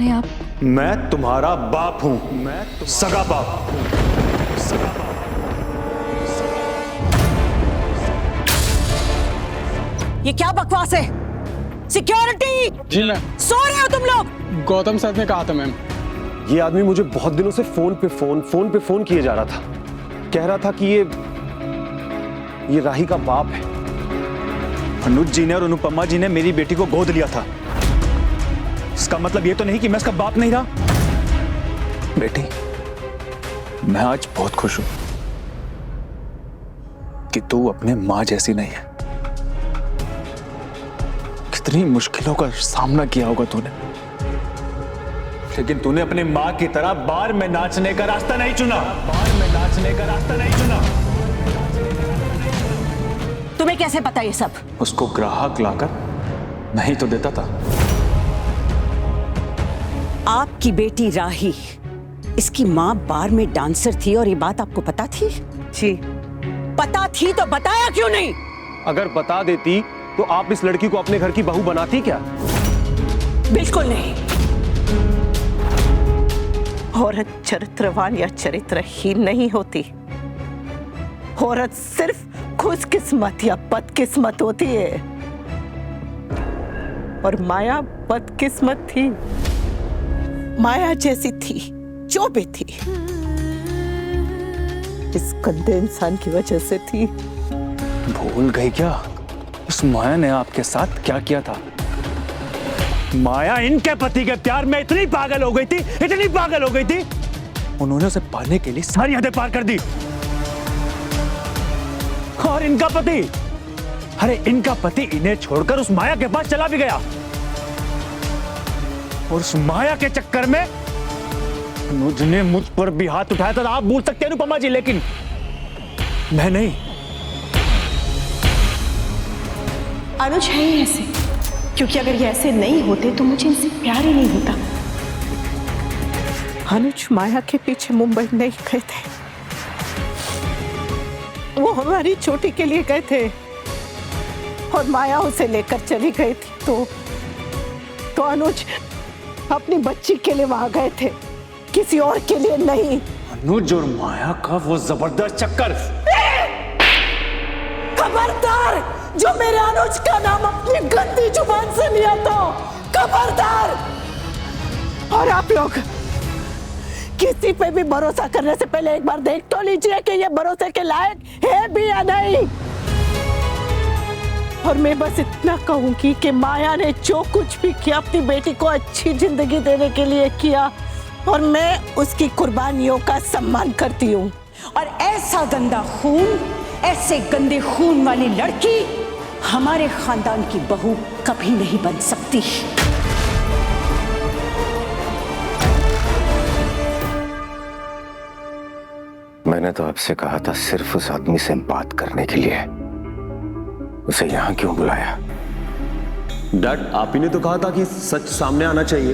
हैं आप? मैं तुम्हारा बाप हूं, सगा बाप। ये क्या बकवास है? सिक्योरिटी! जी मैम। सो रहे हो तुम लोग? गौतम सर ने कहा था मैम। ये आदमी मुझे बहुत दिनों से फोन पे फोन किए जा रहा था। कह रहा था कि ये राही का बाप है। अनुज जी ने और अनुपमा जी ने मेरी बेटी को गोद लिया था। इसका मतलब ये तो नहीं कि मैं इसका बाप नहीं रहा। बेटी, मैं आज बहुत खुश हूं कि तू अपने मां जैसी नहीं है। कितनी मुश्किलों का सामना किया होगा तूने, लेकिन तूने अपनी मां की तरह बार में नाचने का रास्ता नहीं चुना। तुम्हें कैसे पता ये सब? उसको ग्राहक लाकर नहीं तो देता था। आपकी बेटी राही, इसकी माँ बार में डांसर थी और ये बात आपको पता थी? जी। पता थी तो बताया क्यों नहीं? अगर बता देती तो आप इस लड़की को अपने घर की बहू बनाती क्या? बिल्कुल नहीं। औरत चरित्रवान या चरित्रहीन नहीं होती। औरत सिर्फ खुशकिस्मत या बदकिस्मत होती है, और माया बदकिस्मत थी। माया जैसी थी, जो भी थी, इस गंदे इंसान की वजह से थी। भूल गई क्या उस माया ने आपके साथ क्या किया था? माया इनके पति के प्यार में इतनी पागल हो गई थी, उन्होंने उसे पाने के लिए सारी हदें पार कर दी। और इनका पति इन्हें छोड़कर उस माया के पास चला भी गया, और उस माया के चक्कर में अनुज ने मुझ पर भी हाथ उठाया था। आप भूल सकते हैं अनुपमा जी, लेकिन मैं नहीं। अनुज है ही ऐसे, क्योंकि अगर ये ऐसे नहीं होते तो मुझे इनसे प्यार ही नहीं होता। अनुज माया के पीछे मुंबई नहीं गए थे, वो हमारी छोटी के लिए गए थे, और माया उसे लेकर चली गई थी। तो अनुज अपनी बच्ची के लिए वहां गए थे, किसी और के लिए नहीं। अनुज और माया का वो जबरदस्त चक्कर। खबरदार, जो मेरे अनुज का नाम अपनी गंदी जुबान से लिया तो खबरदार। और आप लोग किसी पे भी भरोसा करने से पहले एक बार देख तो लीजिए कि ये भरोसे के लायक है भी या नहीं। और मैं बस इतना कहूंगी कि माया ने जो कुछ भी किया अपनी बेटी को अच्छी जिंदगी देने के लिए किया, और मैं उसकी कुर्बानियों का सम्मान करती हूँ। और ऐसा गंदा खून, ऐसे गंदे खून वाली लड़की हमारे खानदान की बहू कभी नहीं बन सकती। मैंने तो आपसे कहा था सिर्फ उस आदमी से बात करने के लिए। उसे यहां क्यों बुलाया? डैड, आप ही ने तो कहा था कि सच सामने आना चाहिए।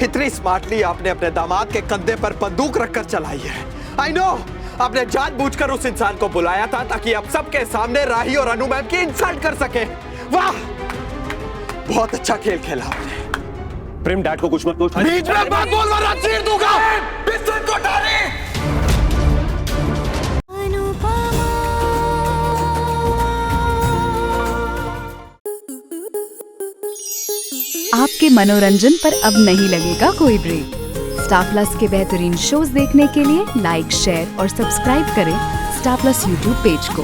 इतनी स्मार्टली आपने अपने दामाद के कंधे पर बंदूक रखकर चलाई है। आई नो, आपने जानबूझकर उस इंसान को बुलाया था ताकि आप सबके सामने राही और अनु मैम की इंसल्ट कर सके। वाह, बहुत अच्छा खेल खेला आपने। प्रेम, डैड को कुछ मत बोल। बीच में बात बोल वरना चीर दूंगा। पिस्तौल को डाले। आपके मनोरंजन पर अब नहीं लगेगा कोई ब्रेक। स्टार प्लस के बेहतरीन शोज देखने के लिए लाइक, शेयर और सब्सक्राइब करें स्टार प्लस यूट्यूब पेज को।